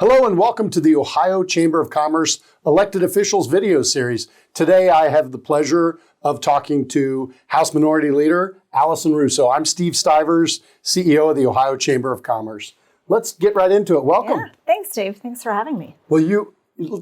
Hello and welcome to the Ohio Chamber of Commerce Elected Officials video series. Today I have the pleasure of talking to House Minority Leader Allison Russo. I'm Steve Stivers, CEO of the Ohio Chamber of Commerce. Let's get right into it. Welcome. Yeah, thanks, Steve. Thanks for having me. Well, you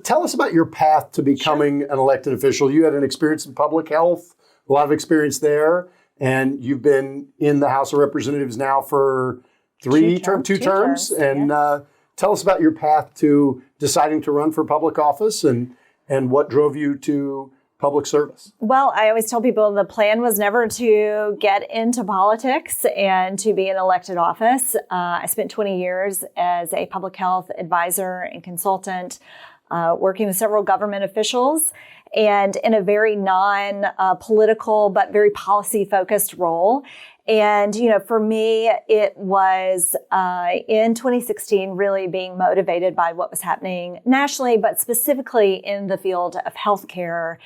tell us about your path to becoming an elected official. You had an experience in public health, a lot of experience there, and you've been in the House of Representatives now for two terms. And yes. Tell us about your path to deciding to run for public office and what drove you to public service. Well, I always tell people the plan was never to get into politics and to be in elected office. I spent 20 years as a public health advisor and consultant, working with several government officials and in a very non-political but very policy-focused role. And, for me, it was in 2016 really being motivated by what was happening nationally, but specifically in the field of healthcare.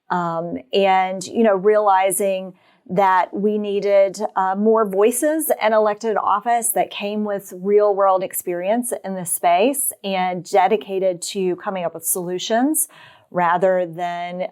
And, realizing that we needed more voices in elected office that came with real world experience in this space and dedicated to coming up with solutions rather than,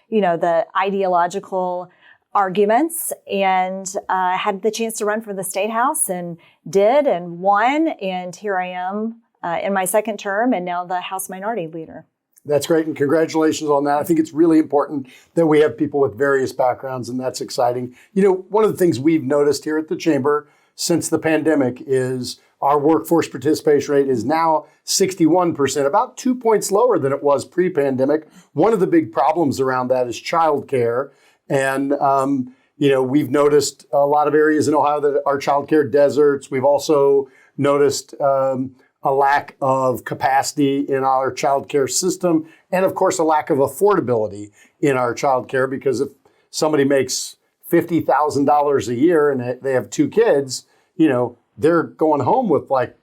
the ideological arguments, and had the chance to run for the state house and did and won. And here I am in my second term and now the House Minority Leader. That's great. And congratulations on that. I think it's really important that we have people with various backgrounds, and that's exciting. One of the things we've noticed here at the Chamber since the pandemic is our workforce participation rate is now 61%, about 2 points lower than it was pre-pandemic. One of the big problems around that is childcare. And, we've noticed a lot of areas in Ohio that are childcare deserts. We've also noticed a lack of capacity in our childcare system. And of course, a lack of affordability in our childcare, because if somebody makes $50,000 a year and they have two kids, they're going home with like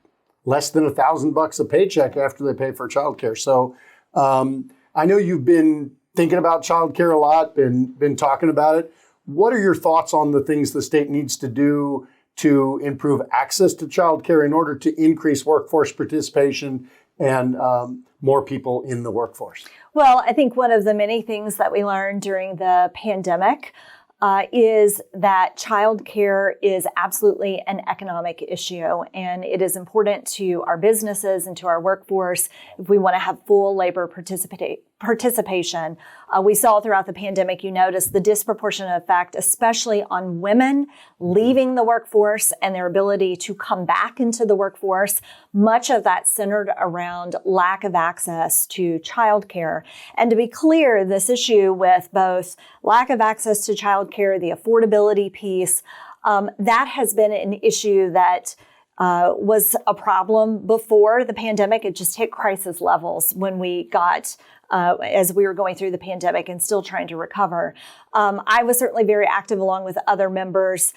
less than $1,000 a paycheck after they pay for childcare. So I know you've been thinking about childcare a lot, been talking about it. What are your thoughts on the things the state needs to do to improve access to childcare in order to increase workforce participation and more people in the workforce? Well, I think one of the many things that we learned during the pandemic is that childcare is absolutely an economic issue, and it is important to our businesses and to our workforce if we want to have full labor participation. We saw throughout the pandemic, you noticed the disproportionate effect, especially on women leaving the workforce and their ability to come back into the workforce. Much of that centered around lack of access to childcare. And to be clear, this issue with both lack of access to childcare, the affordability piece, that has been an issue that was a problem before the pandemic. It just hit crisis levels when we got as we were going through the pandemic and still trying to recover. I was certainly very active along with other members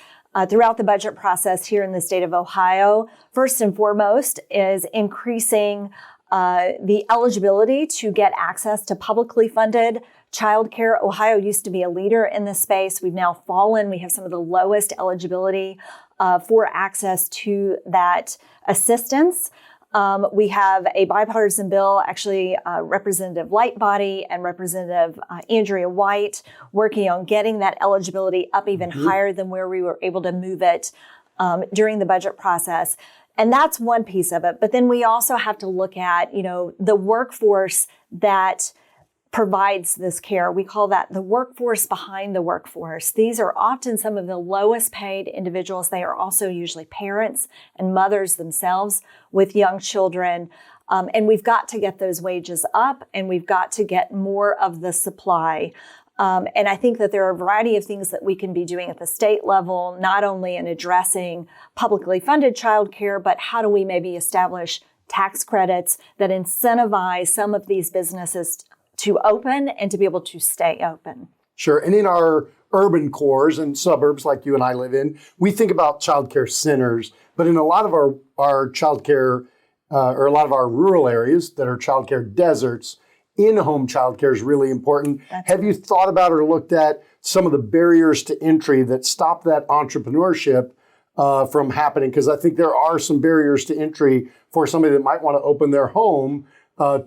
throughout the budget process here in the state of Ohio. First and foremost is increasing the eligibility to get access to publicly funded childcare. Ohio used to be a leader in this space. We've now fallen. We have some of the lowest eligibility for access to that assistance. We have a bipartisan bill, actually Representative Lightbody and Representative Andrea White working on getting that eligibility up even higher than where we were able to move it during the budget process. And that's one piece of it. But then we also have to look at, the workforce that provides this care. We call that the workforce behind the workforce. These are often some of the lowest paid individuals. They are also usually parents and mothers themselves with young children. And we've got to get those wages up, and we've got to get more of the supply. And I think that there are a variety of things that we can be doing at the state level, not only in addressing publicly funded childcare, but how do we maybe establish tax credits that incentivize some of these businesses to open and to be able to stay open. Sure. And in our urban cores and suburbs like you and I live in, we think about childcare centers, but in a lot of our childcare or a lot of our rural areas that are childcare deserts, in-home childcare is really important. Have you thought about or looked at some of the barriers to entry that stop that entrepreneurship from happening? Because I think there are some barriers to entry for somebody that might want to open their home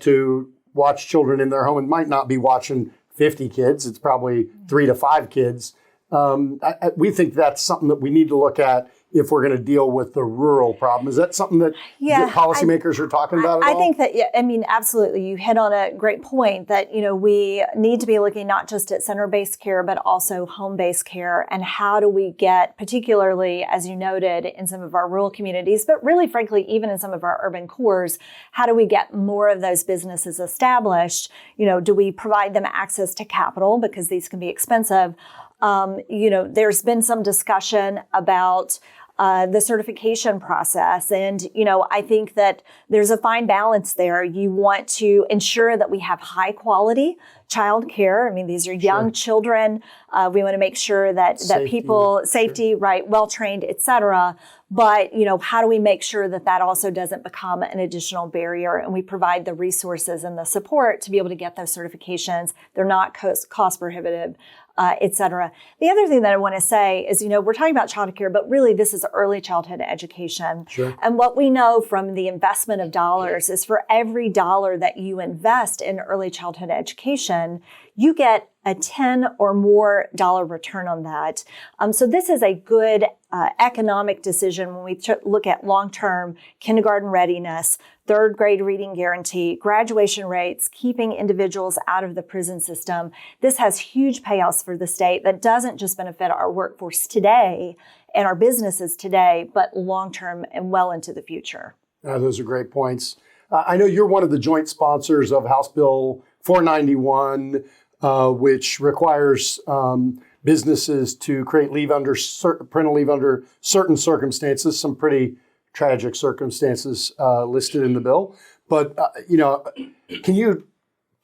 to watch children in their home and might not be watching 50 kids. It's probably 3 to 5 kids. We think that's something that we need to look at if we're going to deal with the rural problem. Is that something that policymakers are talking about at all? I think that, absolutely. You hit on a great point that, we need to be looking not just at center-based care, but also home-based care. And how do we get, particularly, as you noted, in some of our rural communities, but really, frankly, even in some of our urban cores, how do we get more of those businesses established? Do we provide them access to capital, because these can be expensive? There's been some discussion about the certification process. And, I think that there's a fine balance there. You want to ensure that we have high quality childcare. I mean, these are young children. We want to make sure that safety, right, well-trained, et cetera. But, how do we make sure that that also doesn't become an additional barrier, and we provide the resources and the support to be able to get those certifications? They're not cost prohibitive, et cetera. The other thing that I want to say is, we're talking about childcare, but really this is early childhood education. Sure. And what we know from the investment of dollars is for every dollar that you invest in early childhood education, you get a $10 or more return on that. So this is a good economic decision when we look at long-term kindergarten readiness, third grade reading guarantee, graduation rates, keeping individuals out of the prison system. This has huge payouts for the state that doesn't just benefit our workforce today and our businesses today, but long-term and well into the future. Those are great points. I know you're one of the joint sponsors of House Bill 491, which requires businesses to create parental leave under certain circumstances, some pretty tragic circumstances listed in the bill. But, can you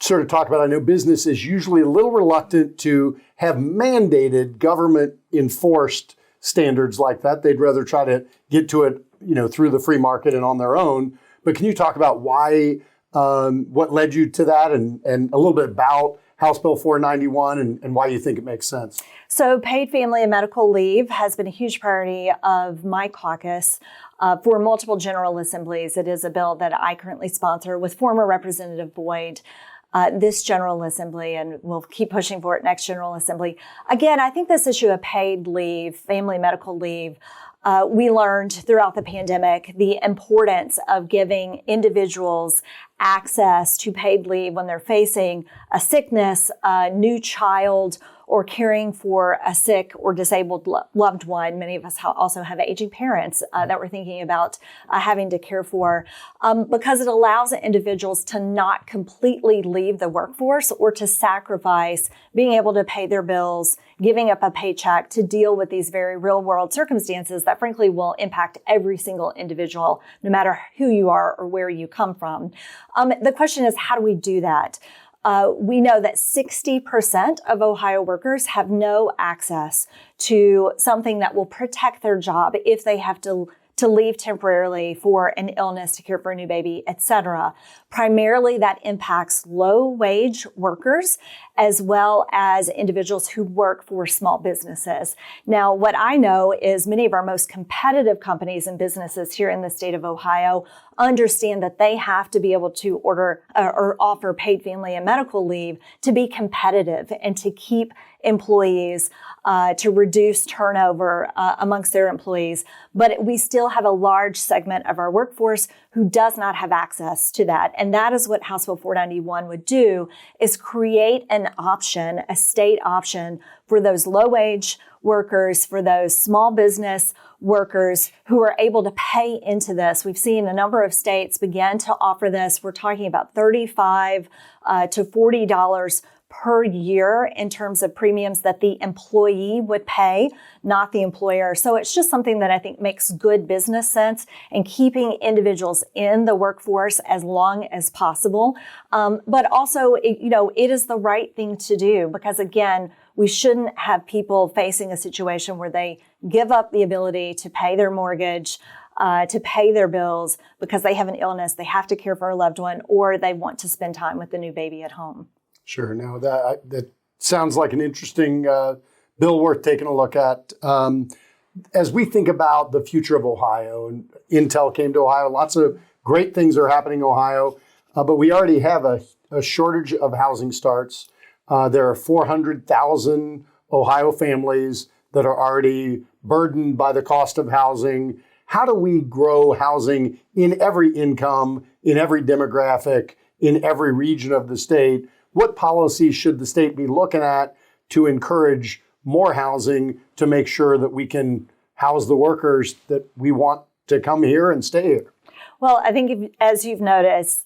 sort of talk about, I know business is usually a little reluctant to have mandated government enforced standards like that. They'd rather try to get to it, through the free market and on their own. But can you talk about why, what led you to that, and a little bit about House Bill 491 and why you think it makes sense? So paid family and medical leave has been a huge priority of my caucus for multiple general assemblies. It is a bill that I currently sponsor with former Representative Boyd, this General Assembly, and we'll keep pushing for it next General Assembly. Again, I think this issue of paid leave, family medical leave, we learned throughout the pandemic the importance of giving individuals access to paid leave when they're facing a sickness, a new child, or caring for a sick or disabled loved one. Many of us also have aging parents that we're thinking about having to care for, because it allows individuals to not completely leave the workforce or to sacrifice being able to pay their bills, giving up a paycheck to deal with these very real world circumstances that frankly will impact every single individual, no matter who you are or where you come from. The question is, how do we do that? We know that 60% of Ohio workers have no access to something that will protect their job if they have to leave temporarily for an illness, to care for a new baby, et cetera. Primarily, that impacts low-wage workers as well as individuals who work for small businesses. Now, what I know is many of our most competitive companies and businesses here in the state of Ohio understand that they have to be able to order or offer paid family and medical leave to be competitive and to keep employees, to reduce turnover amongst their employees. But we still have a large segment of our workforce who does not have access to that. And that is what House Bill 491 would do, is create an option, a state option for those low-wage workers, for those small business workers who are able to pay into this. We've seen a number of states begin to offer this. We're talking about $35 to $40 per year in terms of premiums that the employee would pay, not the employer. So it's just something that I think makes good business sense and keeping individuals in the workforce as long as possible. But also, it is the right thing to do, because again, we shouldn't have people facing a situation where they give up the ability to pay their mortgage, to pay their bills because they have an illness, they have to care for a loved one, or they want to spend time with the new baby at home. Sure. Now, that sounds like an interesting bill worth taking a look at. as we think about the future of Ohio, and Intel came to Ohio, lots of great things are happening in Ohio, but we already have a shortage of housing starts. There are 400,000 Ohio families that are already burdened by the cost of housing. How do we grow housing in every income, in every demographic, in every region of the state? What policies should the state be looking at to encourage more housing to make sure that we can house the workers that we want to come here and stay here? Well, I think as you've noticed,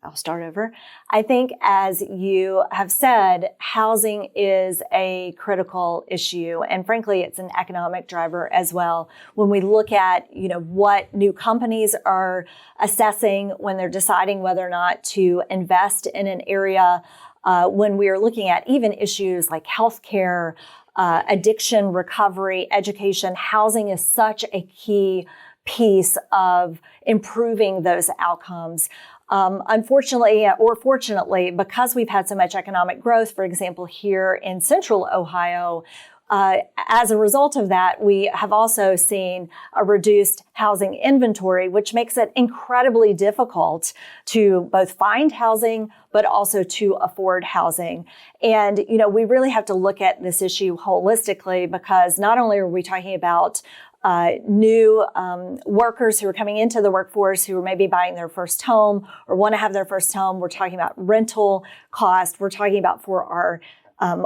I'll start over. I think as you have said, housing is a critical issue. And frankly, it's an economic driver as well. When we look at, what new companies are assessing when they're deciding whether or not to invest in an area, when we are looking at even issues like healthcare, addiction recovery, education, housing is such a key piece of improving those outcomes. Unfortunately, or fortunately, because we've had so much economic growth, for example, here in central Ohio, as a result of that, we have also seen a reduced housing inventory, which makes it incredibly difficult to both find housing, but also to afford housing. And, we really have to look at this issue holistically, because not only are we talking about new workers who are coming into the workforce who are maybe buying their first home or want to have their first home. We're talking about rental cost. We're talking about for our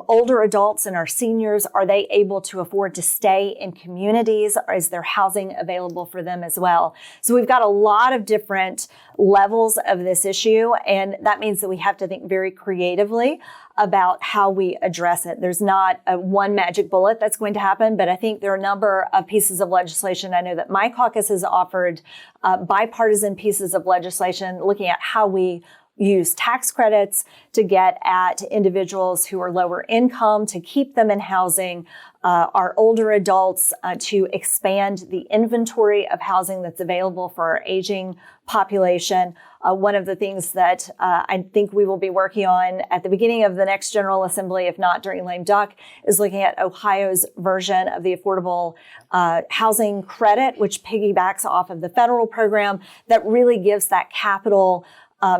older adults and our seniors, are they able to afford to stay in communities? Or is there housing available for them as well? So we've got a lot of different levels of this issue, and that means that we have to think very creatively about how we address it. There's not a one magic bullet that's going to happen, but I think there are a number of pieces of legislation. I know that my caucus has offered bipartisan pieces of legislation looking at how we use tax credits to get at individuals who are lower income, to keep them in housing, our older adults, to expand the inventory of housing that's available for our aging population. One of the things that I think we will be working on at the beginning of the next General Assembly, if not during lame duck, is looking at Ohio's version of the Affordable Housing Credit, which piggybacks off of the federal program that really gives that capital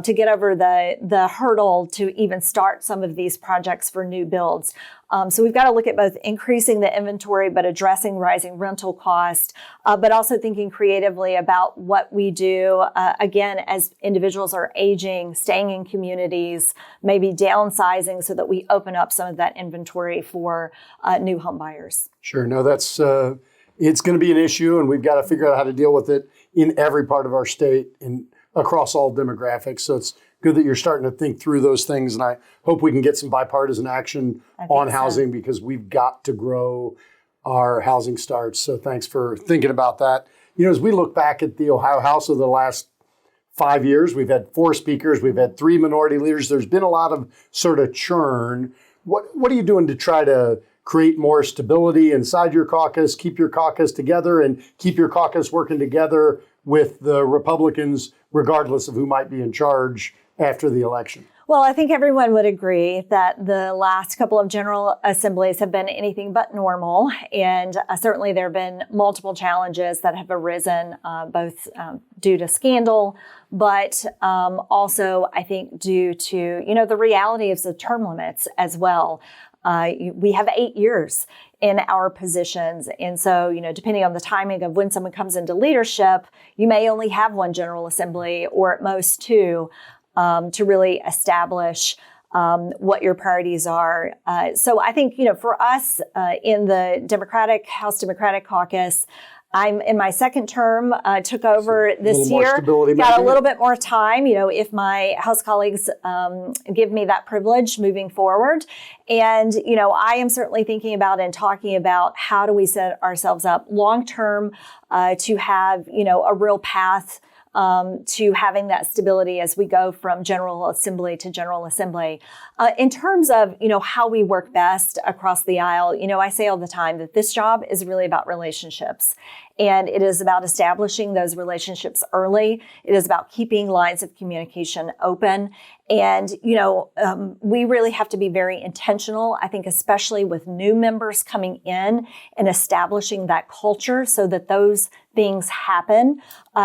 to get over the hurdle to even start some of these projects for new builds. So we've got to look at both increasing the inventory, but addressing rising rental cost, but also thinking creatively about what we do, again, as individuals are aging, staying in communities, maybe downsizing so that we open up some of that inventory for new home buyers. Sure. No, that's it's going to be an issue, and we've got to figure out how to deal with it in every part of our state and across all demographics. So it's good that you're starting to think through those things. And I hope we can get some bipartisan action on housing, because we've got to grow our housing starts. So thanks for thinking about that. As we look back at the Ohio House of the last 5 years, we've had 4 speakers, we've had 3 minority leaders. There's been a lot of sort of churn. What are you doing to try to create more stability inside your caucus, keep your caucus together, and keep your caucus working together with the Republicans, regardless of who might be in charge after the election? Well, I think everyone would agree that the last couple of General Assemblies have been anything but normal. And certainly there have been multiple challenges that have arisen, both due to scandal, but also, I think, due to, the reality of the term limits as well. We have 8 years in our positions. And so, depending on the timing of when someone comes into leadership, you may only have 1 General Assembly or at most 2 to really establish what your priorities are. So I think, for us in the House Democratic Caucus, I'm in my second term, took over this year, got a little bit more time, if my House colleagues give me that privilege moving forward. And, I am certainly thinking about and talking about how do we set ourselves up long term to have, a real path to having that stability as we go from General Assembly to General Assembly. In terms of, how we work best across the aisle, I say all the time that this job is really about relationships. And it is about establishing those relationships early. It is about keeping lines of communication open. And, we really have to be very intentional, I think, especially with new members coming in and establishing that culture so that those things happen.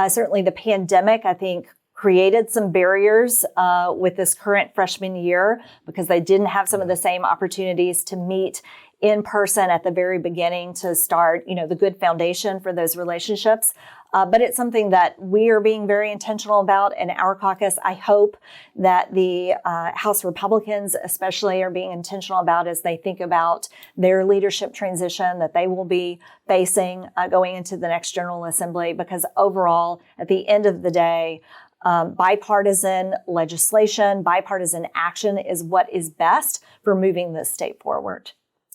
Certainly the pandemic, I think, created some barriers with this current freshman year because they didn't have some of the same opportunities to meet in person at the very beginning to start, the good foundation for those relationships. But it's something that we are being very intentional about in our caucus. I hope that the House Republicans especially are being intentional about as they think about their leadership transition that they will be facing going into the next General Assembly, because overall, at the end of the day, bipartisan legislation, bipartisan action is what is best for moving this state forward.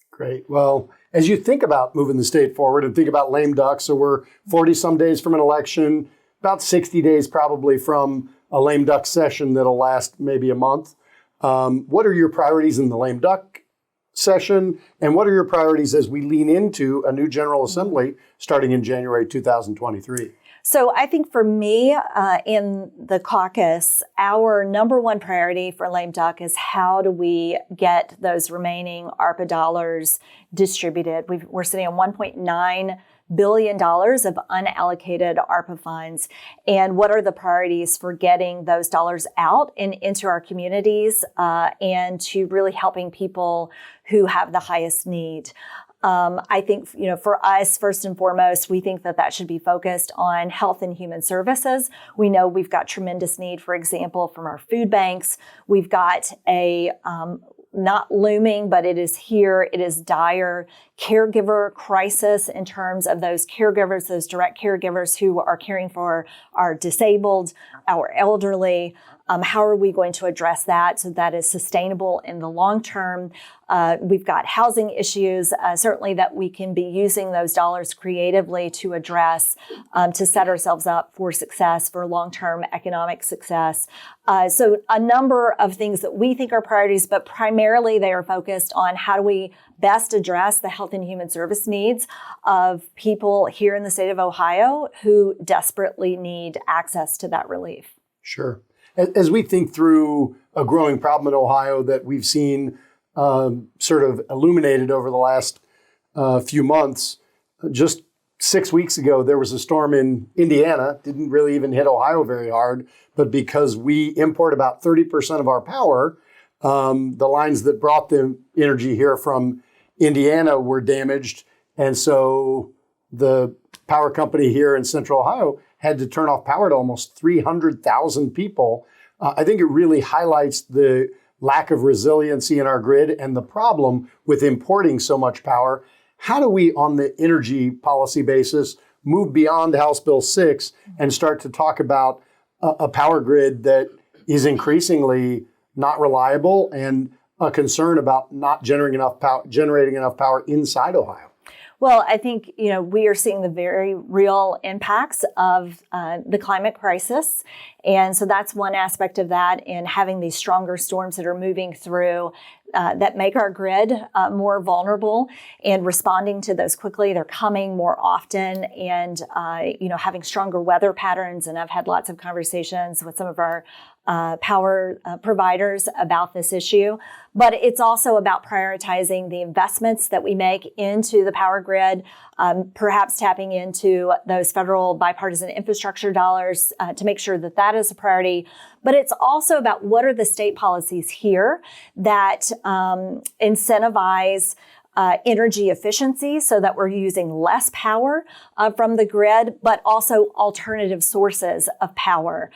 Great. Well, as you think about moving the state forward and think about lame duck, so we're 40 some days from an election, about 60 days probably from a lame duck session that'll last maybe a month. What are your priorities in the lame duck session? And what are your priorities as we lean into a new General Assembly starting in January 2023? So I think for me in the caucus, our number one priority for lame duck is how do we get those remaining ARPA dollars distributed? We're sitting on $1.9 billion of unallocated ARPA funds. And what are the priorities for getting those dollars out and into our communities and to really helping people who have the highest need? I think, for us, first and foremost, we think that should be focused on health and human services. We know we've got tremendous need, for example, from our food banks. We've got a not looming, but it is here. It is dire caregiver crisis in terms of those caregivers, those direct caregivers who are caring for our disabled, our elderly. How are we going to address that so that is sustainable in the long term? We've got housing issues, certainly that we can be using those dollars creatively to address, to set ourselves up for success, for long-term economic success. So a number of things that we think are priorities, but primarily they are focused on how do we best address the health and human service needs of people here in the state of Ohio who desperately need access to that relief. Sure. As we think through a growing problem in Ohio that we've seen sort of illuminated over the last few months, just 6 weeks ago, there was a storm in Indiana, didn't really even hit Ohio very hard, but because we import about 30% of our power, the lines that brought the energy here from Indiana were damaged. And so the power company here in Central Ohio had to turn off power to almost 300,000 people. I think it really highlights the lack of resiliency in our grid and the problem with importing so much power. How do we, on the energy policy basis, move beyond House Bill 6 and start to talk about a power grid that is increasingly not reliable and a concern about not generating enough power inside Ohio? Well, I think, we are seeing the very real impacts of the climate crisis. And so that's one aspect of that, and having these stronger storms that are moving through that make our grid more vulnerable, and responding to those quickly. They're coming more often, and, having stronger weather patterns. And I've had lots of conversations with some of our power providers about this issue. But it's also about prioritizing the investments that we make into the power grid, perhaps tapping into those federal bipartisan infrastructure dollars to make sure that that is a priority. But it's also about what are the state policies here that incentivize energy efficiency so that we're using less power from the grid, but also alternative sources of power.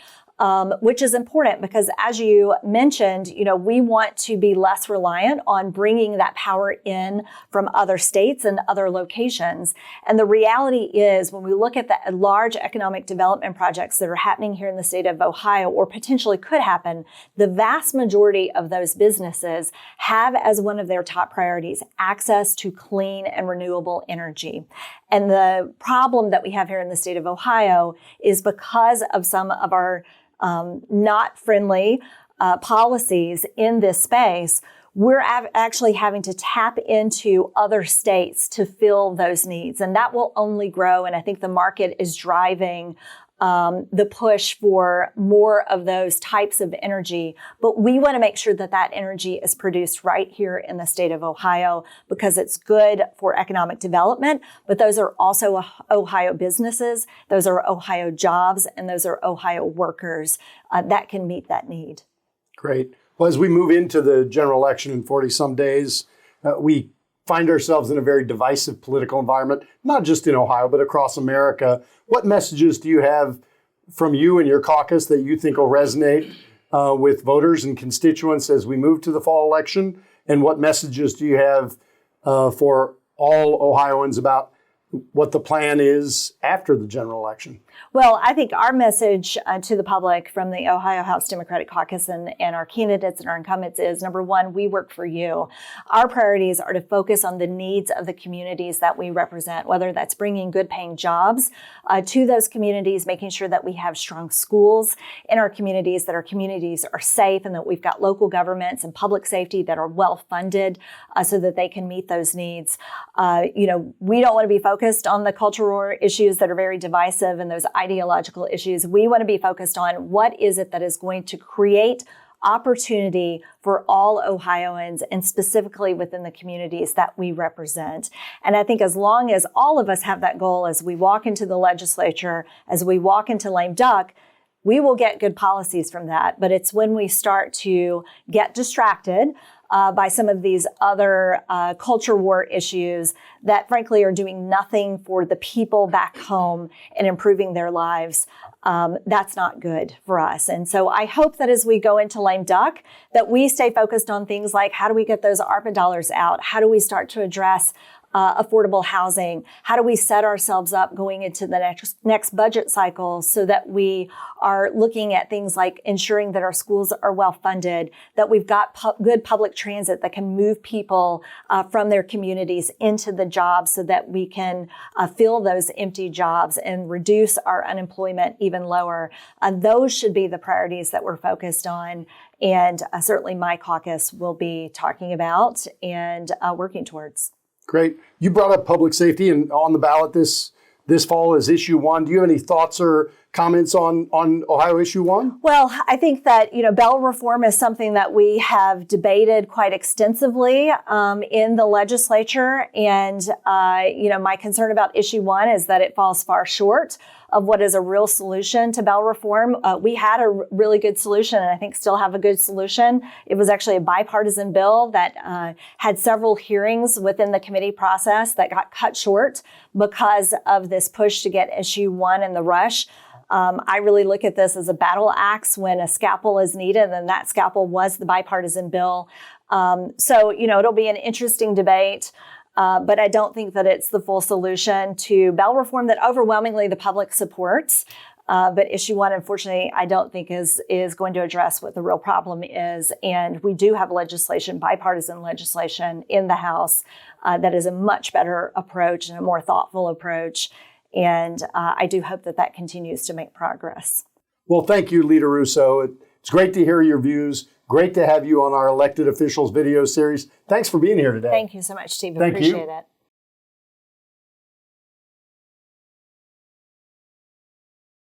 which is important because, as you mentioned, we want to be less reliant on bringing that power in from other states and other locations. And the reality is, when we look at the large economic development projects that are happening here in the state of Ohio, or potentially could happen, the vast majority of those businesses have as one of their top priorities access to clean and renewable energy. And the problem that we have here in the state of Ohio is because of some of our not friendly policies in this space, we're actually having to tap into other states to fill those needs. And that will only grow. And I think the market is driving the push for more of those types of energy. But we want to make sure that that energy is produced right here in the state of Ohio because it's good for economic development. But those are also Ohio businesses, those are Ohio jobs, and those are Ohio workers that can meet that need. Great. Well, as we move into the general election in 40 some days, we find ourselves in a very divisive political environment, not just in Ohio, but across America. What messages do you have from you and your caucus that you think will resonate with voters and constituents as we move to the fall election? And what messages do you have for all Ohioans about what the plan is after the general election? Well, I think our message to the public from the Ohio House Democratic Caucus and our candidates and our incumbents is, number one, we work for you. Our priorities are to focus on the needs of the communities that we represent, whether that's bringing good paying jobs to those communities, making sure that we have strong schools in our communities, that our communities are safe, and that we've got local governments and public safety that are well funded so that they can meet those needs. We don't want to be focused on the cultural issues that are very divisive and those ideological issues. We want to be focused on what is it that is going to create opportunity for all Ohioans and specifically within the communities that we represent. And I think as long as all of us have that goal as we walk into the legislature, as we walk into lame duck, we will get good policies from that. But it's when we start to get distracted by some of these other culture war issues that frankly are doing nothing for the people back home and improving their lives. That's not good for us. And so I hope that as we go into lame duck, that we stay focused on things like how do we get those ARPA dollars out? How do we start to address affordable housing? How do we set ourselves up going into the next budget cycle so that we are looking at things like ensuring that our schools are well funded, that we've got good public transit that can move people from their communities into the jobs so that we can fill those empty jobs and reduce our unemployment even lower. Those should be the priorities that we're focused on. And certainly my caucus will be talking about and working towards. Great. You brought up public safety, and on the ballot this fall is issue 1. Do you have any thoughts or comments on Ohio issue 1? Well, I think that, bail reform is something that we have debated quite extensively in the legislature. And, my concern about issue 1 is that it falls far short of what is a real solution to bail reform. We had a really good solution, and I think still have a good solution. It was actually a bipartisan bill that had several hearings within the committee process that got cut short because of this push to get issue 1 in the rush. I really look at this as a battle axe when a scalpel is needed, and that scalpel was the bipartisan bill. So it'll be an interesting debate. But I don't think that it's the full solution to bail reform that overwhelmingly the public supports. But issue 1, unfortunately, I don't think is going to address what the real problem is. And we do have legislation, bipartisan legislation in the House that is a much better approach and a more thoughtful approach. And I do hope that continues to make progress. Well, thank you, Leader Russo. It's great to hear your views. Great to have you on our elected officials video series. Thanks for being here today. Thank you so much, Steve. Appreciate it.